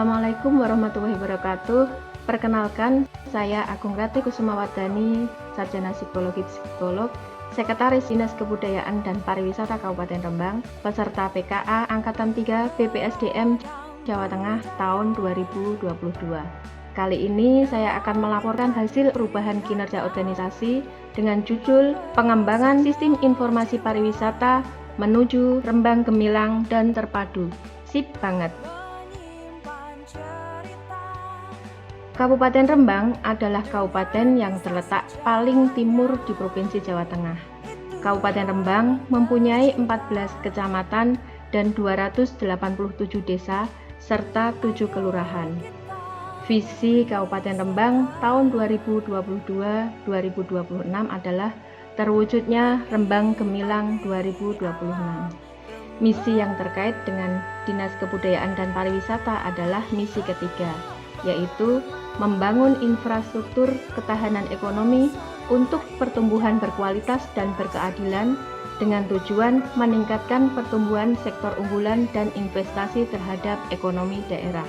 Assalamualaikum warahmatullahi wabarakatuh. Perkenalkan, saya Agung Rati Kusumawardhani, Sarjana Psikologi Psikolog, Sekretaris Dinas Kebudayaan dan Pariwisata Kabupaten Rembang, peserta PKA Angkatan 3 BPSDM Jawa Tengah tahun 2022. Kali ini saya akan melaporkan hasil perubahan kinerja organisasi dengan judul Pengembangan Sistem Informasi Pariwisata menuju Rembang Gemilang dan Terpadu. Sip banget! Kabupaten Rembang adalah kabupaten yang terletak paling timur di Provinsi Jawa Tengah. Kabupaten Rembang mempunyai 14 kecamatan dan 287 desa serta 7 kelurahan. Visi Kabupaten Rembang tahun 2022-2026 adalah terwujudnya Rembang Gemilang 2026. Misi yang terkait dengan Dinas Kebudayaan dan Pariwisata adalah misi ketiga, yaitu membangun infrastruktur ketahanan ekonomi untuk pertumbuhan berkualitas dan berkeadilan dengan tujuan meningkatkan pertumbuhan sektor unggulan dan investasi terhadap ekonomi daerah.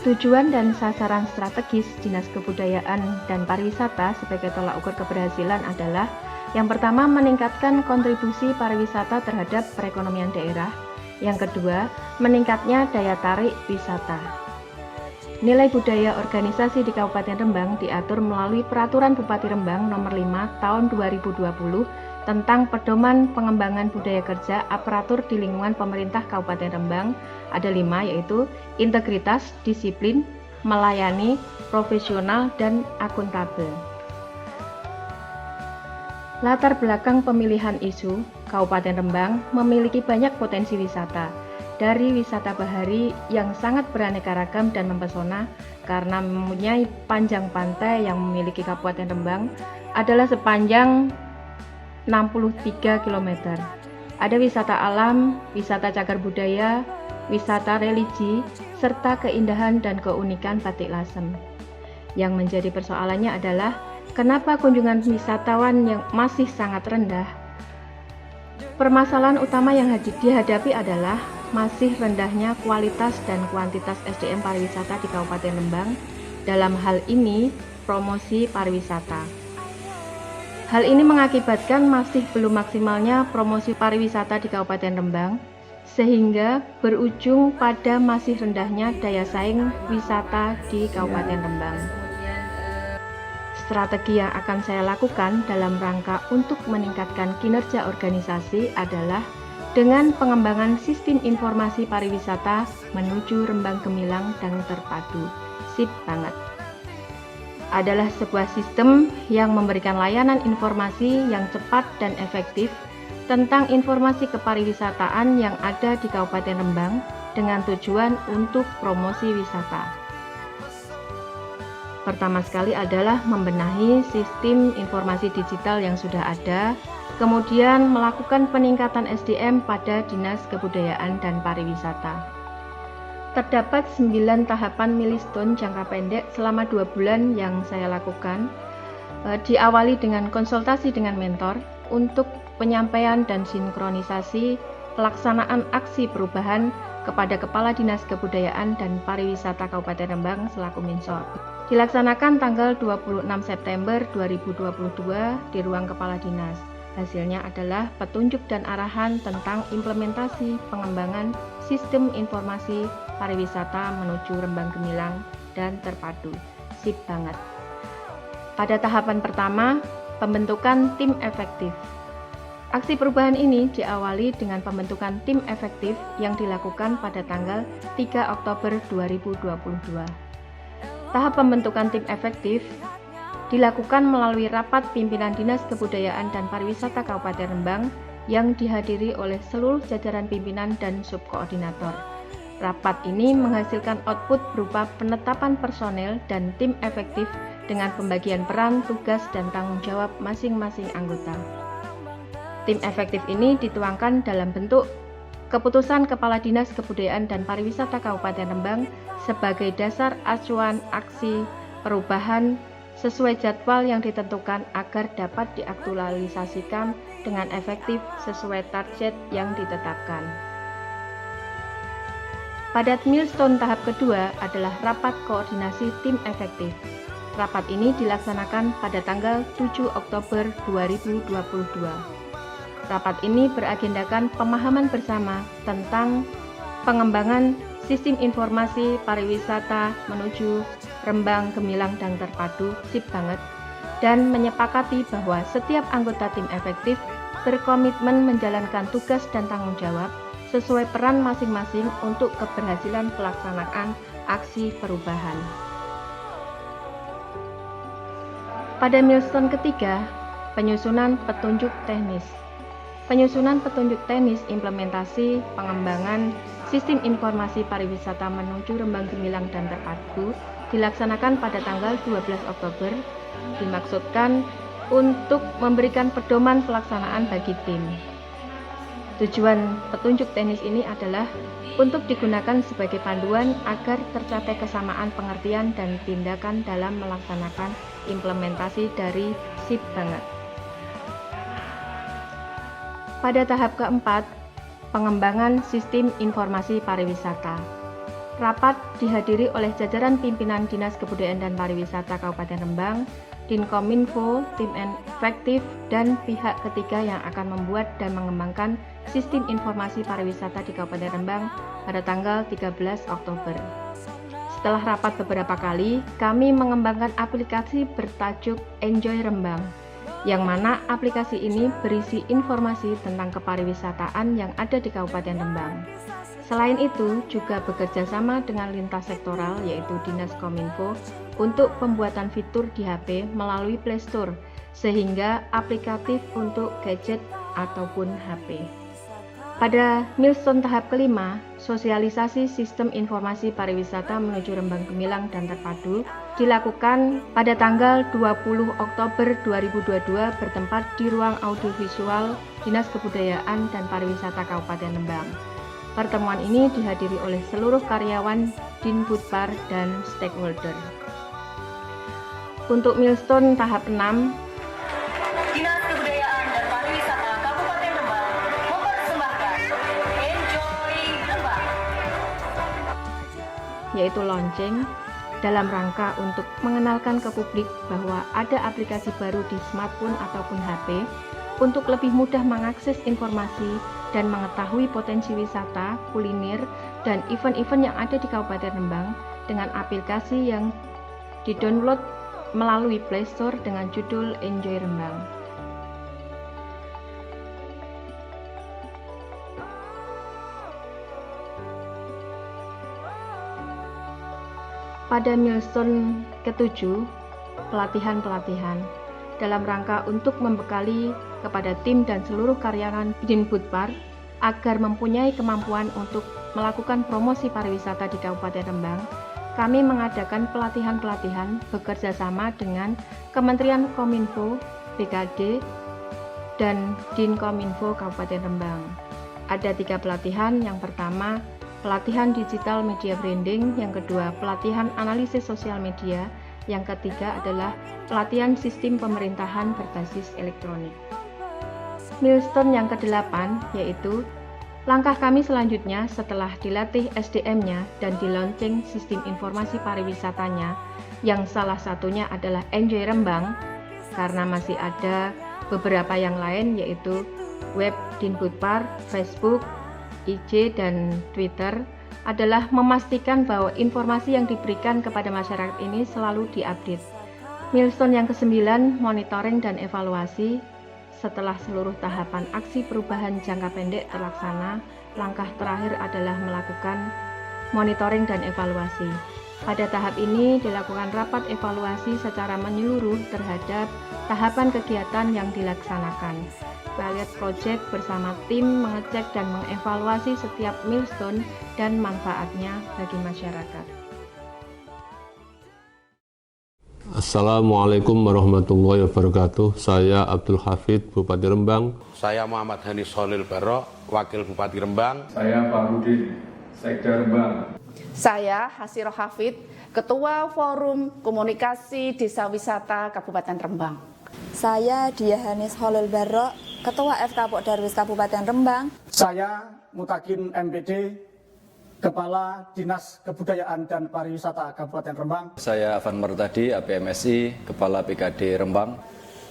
Tujuan dan sasaran strategis Dinas Kebudayaan dan Pariwisata sebagai tolak ukur keberhasilan adalah yang pertama, meningkatkan kontribusi pariwisata terhadap perekonomian daerah. Yang kedua, meningkatnya daya tarik wisata. Nilai budaya organisasi di Kabupaten Rembang diatur melalui Peraturan Bupati Rembang Nomor 5 Tahun 2020 tentang Pedoman Pengembangan Budaya Kerja Aparatur di Lingkungan Pemerintah Kabupaten Rembang. Ada 5, yaitu integritas, disiplin, melayani, profesional, dan akuntabel. Latar belakang pemilihan isu, Kabupaten Rembang memiliki banyak potensi wisata. Dari wisata bahari yang sangat beraneka ragam dan mempesona karena mempunyai panjang pantai yang memiliki Kabupaten Rembang adalah sepanjang 63 km. Ada wisata alam, wisata cagar budaya, wisata religi, serta keindahan dan keunikan batik lasem. Yang menjadi persoalannya adalah kenapa kunjungan wisatawan yang masih sangat rendah? Permasalahan utama yang dihadapi adalah masih rendahnya kualitas dan kuantitas SDM pariwisata di Kabupaten Rembang. Dalam hal ini, promosi pariwisata. Hal ini mengakibatkan masih belum maksimalnya promosi pariwisata di Kabupaten Rembang, sehingga berujung pada masih rendahnya daya saing wisata di Kabupaten Rembang. Strategi yang akan saya lakukan dalam rangka untuk meningkatkan kinerja organisasi adalah dengan pengembangan sistem informasi pariwisata menuju Rembang Gemilang dan Terpadu. Sip banget! Adalah sebuah sistem yang memberikan layanan informasi yang cepat dan efektif tentang informasi kepariwisataan yang ada di Kabupaten Rembang dengan tujuan untuk promosi wisata. Pertama sekali adalah membenahi sistem informasi digital yang sudah ada, kemudian melakukan peningkatan SDM pada Dinas Kebudayaan dan Pariwisata. Terdapat 9 tahapan milestone jangka pendek selama 2 bulan yang saya lakukan, diawali dengan konsultasi dengan mentor untuk penyampaian dan sinkronisasi pelaksanaan aksi perubahan kepada Kepala Dinas Kebudayaan dan Pariwisata Kabupaten Rembang selaku Minsor. Dilaksanakan tanggal 26 September 2022 di ruang Kepala Dinas. Hasilnya adalah petunjuk dan arahan tentang implementasi pengembangan sistem informasi pariwisata menuju Rembang Gemilang dan Terpadu. Sip banget! Pada tahapan pertama, pembentukan tim efektif. Aksi perubahan ini diawali dengan pembentukan tim efektif yang dilakukan pada tanggal 3 Oktober 2022. Tahap pembentukan tim efektif dilakukan melalui rapat pimpinan Dinas Kebudayaan dan Pariwisata Kabupaten Rembang yang dihadiri oleh seluruh jajaran pimpinan dan subkoordinator. Rapat ini menghasilkan output berupa penetapan personel dan tim efektif dengan pembagian peran, tugas, dan tanggung jawab masing-masing anggota. Tim efektif ini dituangkan dalam bentuk Keputusan Kepala Dinas Kebudayaan dan Pariwisata Kabupaten Rembang sebagai dasar acuan aksi perubahan sesuai jadwal yang ditentukan agar dapat diaktualisasikan dengan efektif sesuai target yang ditetapkan. Pada milestone tahap kedua adalah rapat koordinasi tim efektif. Rapat ini dilaksanakan pada tanggal 7 Oktober 2022. Rapat ini beragendakan pemahaman bersama tentang pengembangan sistem informasi pariwisata menuju Rembang, Gemilang, dan Terpadu (SIP banget), dan menyepakati bahwa setiap anggota tim efektif berkomitmen menjalankan tugas dan tanggung jawab sesuai peran masing-masing untuk keberhasilan pelaksanaan aksi perubahan. Pada milestone ketiga, penyusunan petunjuk teknis. Penyusunan petunjuk teknis implementasi pengembangan sistem informasi pariwisata menuju Rembang, Gemilang, dan Terpadu dilaksanakan pada tanggal 12 Oktober, dimaksudkan untuk memberikan pedoman pelaksanaan bagi tim. Tujuan petunjuk teknis ini adalah untuk digunakan sebagai panduan agar tercapai kesamaan pengertian dan tindakan dalam melaksanakan implementasi dari SIP banget. Pada tahap keempat, pengembangan sistem informasi pariwisata. Rapat dihadiri oleh jajaran pimpinan Dinas Kebudayaan dan Pariwisata Kabupaten Rembang, Dinkominfo, tim efektif, dan pihak ketiga yang akan membuat dan mengembangkan sistem informasi pariwisata di Kabupaten Rembang pada tanggal 13 Oktober. Setelah rapat beberapa kali, kami mengembangkan aplikasi bertajuk Enjoy Rembang, yang mana aplikasi ini berisi informasi tentang kepariwisataan yang ada di Kabupaten Rembang. Selain itu, juga bekerja sama dengan lintas sektoral yaitu Dinas Kominfo untuk pembuatan fitur di HP melalui Play Store sehingga aplikatif untuk gadget ataupun HP. Pada milestone tahap kelima, sosialisasi sistem informasi pariwisata menuju Rembang, Gemilang, dan Terpadu dilakukan pada tanggal 20 Oktober 2022 bertempat di ruang audiovisual Dinas Kebudayaan dan Pariwisata Kabupaten Rembang. Pertemuan ini dihadiri oleh seluruh karyawan Dinbudpar dan stakeholder. Untuk milestone tahap 6, Dinas Kebudayaan dan Pariwisata Kabupaten Rembang mempersembahkan Enjoy Rembang, yaitu launching, dalam rangka untuk mengenalkan ke publik bahwa ada aplikasi baru di smartphone ataupun HP untuk lebih mudah mengakses informasi dan mengetahui potensi wisata, kuliner, dan event-event yang ada di Kabupaten Rembang dengan aplikasi yang didownload melalui Play Store dengan judul Enjoy Rembang. Pada milestone ke-7, pelatihan-pelatihan dalam rangka untuk membekali kepada tim dan seluruh karyawan Dinbudpar agar mempunyai kemampuan untuk melakukan promosi pariwisata di Kabupaten Rembang. Kami mengadakan pelatihan-pelatihan bekerja sama dengan Kementerian Kominfo, BKD, dan Dinkominfo Kabupaten Rembang. Ada 3 pelatihan, yang pertama pelatihan digital media branding, yang kedua pelatihan analisis sosial media, yang ketiga adalah pelatihan sistem pemerintahan berbasis elektronik. Milestone yang ke-8 yaitu langkah kami selanjutnya setelah dilatih SDM-nya dan di-launching sistem informasi pariwisatanya, yang salah satunya adalah Enjoy Rembang, karena masih ada beberapa yang lain yaitu web Dinbudpar, Facebook, IG, dan Twitter, adalah memastikan bahwa informasi yang diberikan kepada masyarakat ini selalu diupdate. Milestone yang ke-9, monitoring dan evaluasi. Setelah seluruh tahapan aksi perubahan jangka pendek terlaksana, langkah terakhir adalah melakukan monitoring dan evaluasi. Pada tahap ini dilakukan rapat evaluasi secara menyeluruh terhadap tahapan kegiatan yang dilaksanakan. Pilot project bersama tim mengecek dan mengevaluasi setiap milestone dan manfaatnya bagi masyarakat. Assalamualaikum warahmatullahi wabarakatuh. Saya Abdul Hafid, Bupati Rembang. Saya Muhammad Hanis Holil Barok, Wakil Bupati Rembang. Saya Pak Rudi, Sekda Rembang. Saya Hasiro Hafid, Ketua Forum Komunikasi Desa Wisata Kabupaten Rembang. Saya Dia Hanis Holil Barok, Ketua FK Pokdarwis Kabupaten Rembang. Saya Mutakin MPD, Kepala Dinas Kebudayaan dan Pariwisata Kabupaten Rembang. Saya Afan Martadi, APMSI, Kepala PKD Rembang.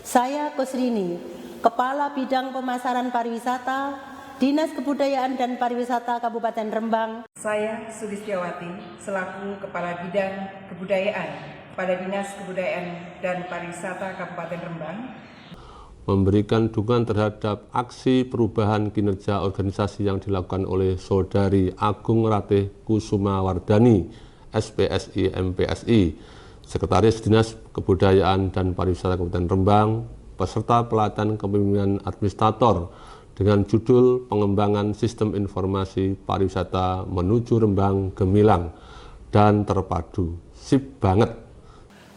Saya Kusrini, Kepala Bidang Pemasaran Pariwisata, Dinas Kebudayaan dan Pariwisata Kabupaten Rembang. Saya Sulistiawati, selaku Kepala Bidang Kebudayaan pada Dinas Kebudayaan dan Pariwisata Kabupaten Rembang. Memberikan dukungan terhadap aksi perubahan kinerja organisasi yang dilakukan oleh Saudari Agung Ratih Kusumawardani, SPSI MPSI, Sekretaris Dinas Kebudayaan dan Pariwisata Kabupaten Rembang, peserta pelatihan kepemimpinan administrator dengan judul Pengembangan Sistem Informasi Pariwisata Menuju Rembang Gemilang dan Terpadu. Sip banget.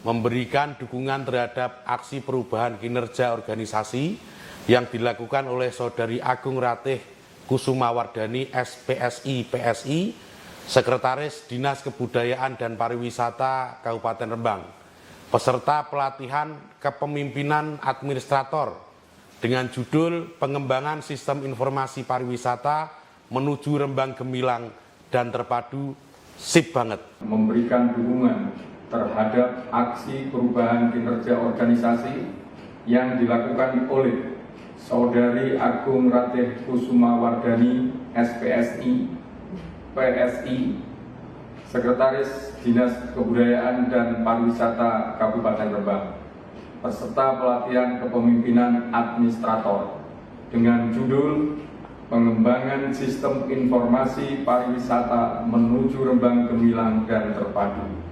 Memberikan dukungan terhadap aksi perubahan kinerja organisasi yang dilakukan oleh Saudari Agung Ratih Kusumawardani, SPSI PSI, Sekretaris Dinas Kebudayaan dan Pariwisata Kabupaten Rembang, peserta pelatihan kepemimpinan administrator dengan judul Pengembangan Sistem Informasi Pariwisata Menuju Rembang Gemilang dan Terpadu. Sip banget. Memberikan dukungan terhadap aksi perubahan kinerja organisasi yang dilakukan oleh Saudari Agung Ratih Kusumawardani, SPSI PSI, Sekretaris Dinas Kebudayaan dan Pariwisata Kabupaten Rembang, peserta pelatihan kepemimpinan administrator dengan judul Pengembangan Sistem Informasi Pariwisata Menuju Rembang Gemilang dan Terpadu.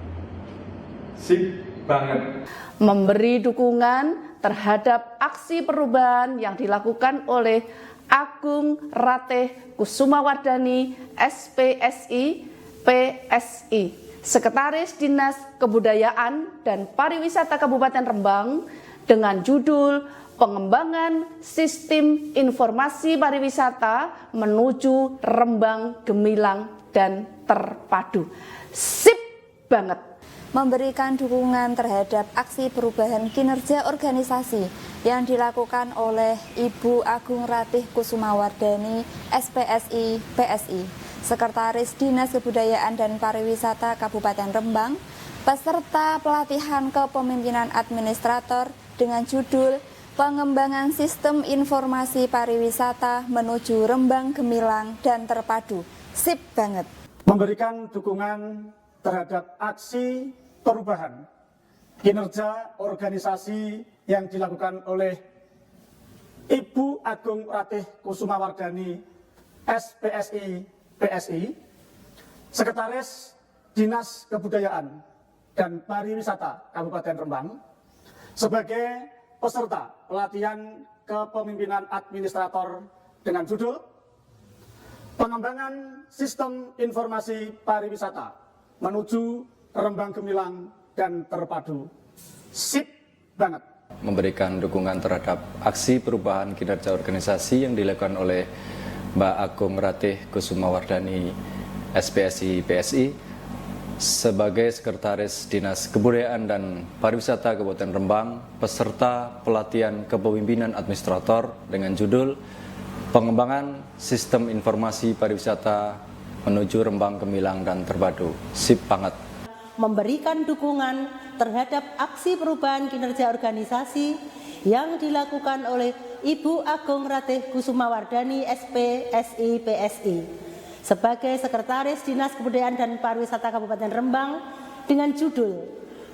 Sip banget. Memberi dukungan terhadap aksi perubahan yang dilakukan oleh Agung Ratih Kusumawardani, SPSI PSI, Sekretaris Dinas Kebudayaan dan Pariwisata Kabupaten Rembang dengan judul Pengembangan Sistem Informasi Pariwisata Menuju Rembang Gemilang dan Terpadu. Sip banget. Memberikan dukungan terhadap aksi perubahan kinerja organisasi yang dilakukan oleh Ibu Agung Ratih Kusumawardani, SPSI PSI, Sekretaris Dinas Kebudayaan dan Pariwisata Kabupaten Rembang, peserta pelatihan kepemimpinan administrator dengan judul Pengembangan Sistem Informasi Pariwisata Menuju Rembang Gemilang dan Terpadu. Sip banget. Memberikan dukungan terhadap aksi perubahan kinerja organisasi yang dilakukan oleh Ibu Agung Ratih Kusumawardani, SPSI PSI, Sekretaris Dinas Kebudayaan dan Pariwisata Kabupaten Rembang, sebagai peserta pelatihan kepemimpinan administrator dengan judul Pengembangan Sistem Informasi Pariwisata Menuju Rembang Gemilang dan Terpadu. Sip banget. Memberikan dukungan terhadap aksi perubahan kinerja organisasi yang dilakukan oleh Mbak Agung Ratih Kusumawardani, SPSI PSI, sebagai Sekretaris Dinas Kebudayaan dan Pariwisata Kabupaten Rembang, peserta pelatihan kepemimpinan administrator dengan judul Pengembangan Sistem Informasi Pariwisata Menuju Rembang Gemilang dan Terpadu. Sip banget. Memberikan dukungan terhadap aksi perubahan kinerja organisasi yang dilakukan oleh Ibu Agung Ratih Kusumawardani, SPSI PSI, sebagai Sekretaris Dinas Kebudayaan dan Pariwisata Kabupaten Rembang dengan judul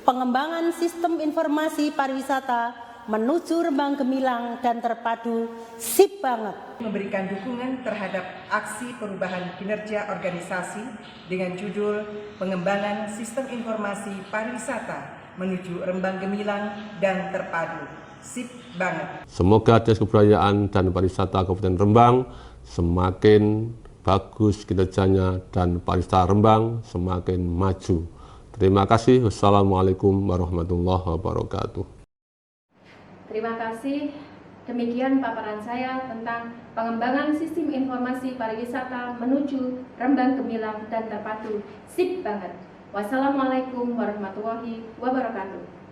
Pengembangan Sistem Informasi Pariwisata Menuju Rembang Gemilang dan Terpadu. Sip banget. Memberikan dukungan terhadap aksi perubahan kinerja organisasi dengan judul Pengembangan Sistem Informasi Pariwisata Menuju Rembang Gemilang dan Terpadu. Sip banget. Semoga Dinas Kebudayaan dan Pariwisata Kabupaten Rembang semakin bagus kinerjanya dan pariwisata Rembang semakin maju. Terima kasih. Wassalamualaikum warahmatullahi wabarakatuh. Terima kasih. Demikian paparan saya tentang pengembangan sistem informasi pariwisata menuju Rembang Gemilang dan Terpadu. Sip banget. Wassalamualaikum warahmatullahi wabarakatuh.